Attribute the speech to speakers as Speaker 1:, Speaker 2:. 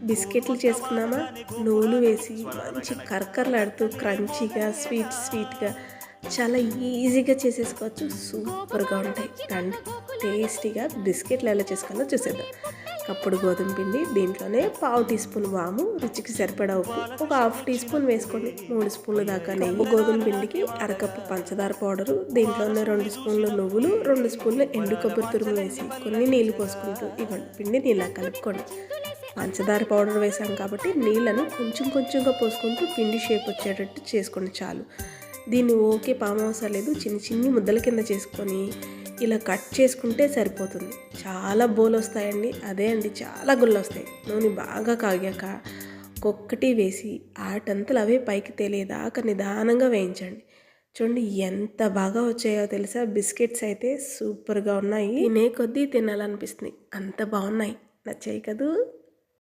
Speaker 1: బిస్కెట్లు చేసుకున్నామా, నువ్వులు వేసి మంచి కరకరలాడుతూ క్రంచీగా స్వీట్గా చాలా ఈజీగా చేసేసుకోవచ్చు. సూపర్గా ఉంటాయి. రండి టేస్టీగా బిస్కెట్లు ఎలా చేసుకోవాలో చూసేద్దాం. కప్పుడు గోధుమ పిండి, దీంట్లోనే పావు టీ స్పూన్ వాము, రుచికి సరిపడా ఉప్పు, ఒక హాఫ్ టీ స్పూన్ వేసుకోండి. 3 స్పూన్ల దాకా నెయ్యి, గోధుమ పిండికి అరకప్పు పంచదార పౌడరు, దీంట్లోనే 2 స్పూన్లు నువ్వులు, 2 స్పూన్లు ఎండు కొబ్బరి తురుము వేసి కొన్ని నీళ్లు పోసుకుంటూ ఇవ్వండి. పిండిని ఇలా కలుపుకోండి. పంచదార పౌడర్ వేసాం కాబట్టి నీళ్ళను కొంచెంగా పోసుకుంటూ పిండి షేప్ వచ్చేటట్టు చేసుకోండి చాలు. దీన్ని ఓకే పామవసరం లేదు, చిన్ని ముద్దల కింద చేసుకొని ఇలా కట్ చేసుకుంటే సరిపోతుంది. చాలా బోలు వస్తాయండి. అదే అండి, చాలా గుళ్ళు వస్తాయి. నూనె బాగా కాగాక ఒక్కొక్కటి వేసి ఆటంతలు అవే పైకి తేలేదాకా నిదానంగా వేయించండి. చూడండి ఎంత బాగా వచ్చాయో తెలుసా. బిస్కెట్స్ అయితే సూపర్గా ఉన్నాయి. తినే కొద్దీ తినాలనిపిస్తుంది, అంత బాగున్నాయి. నచ్చాయి కదూ.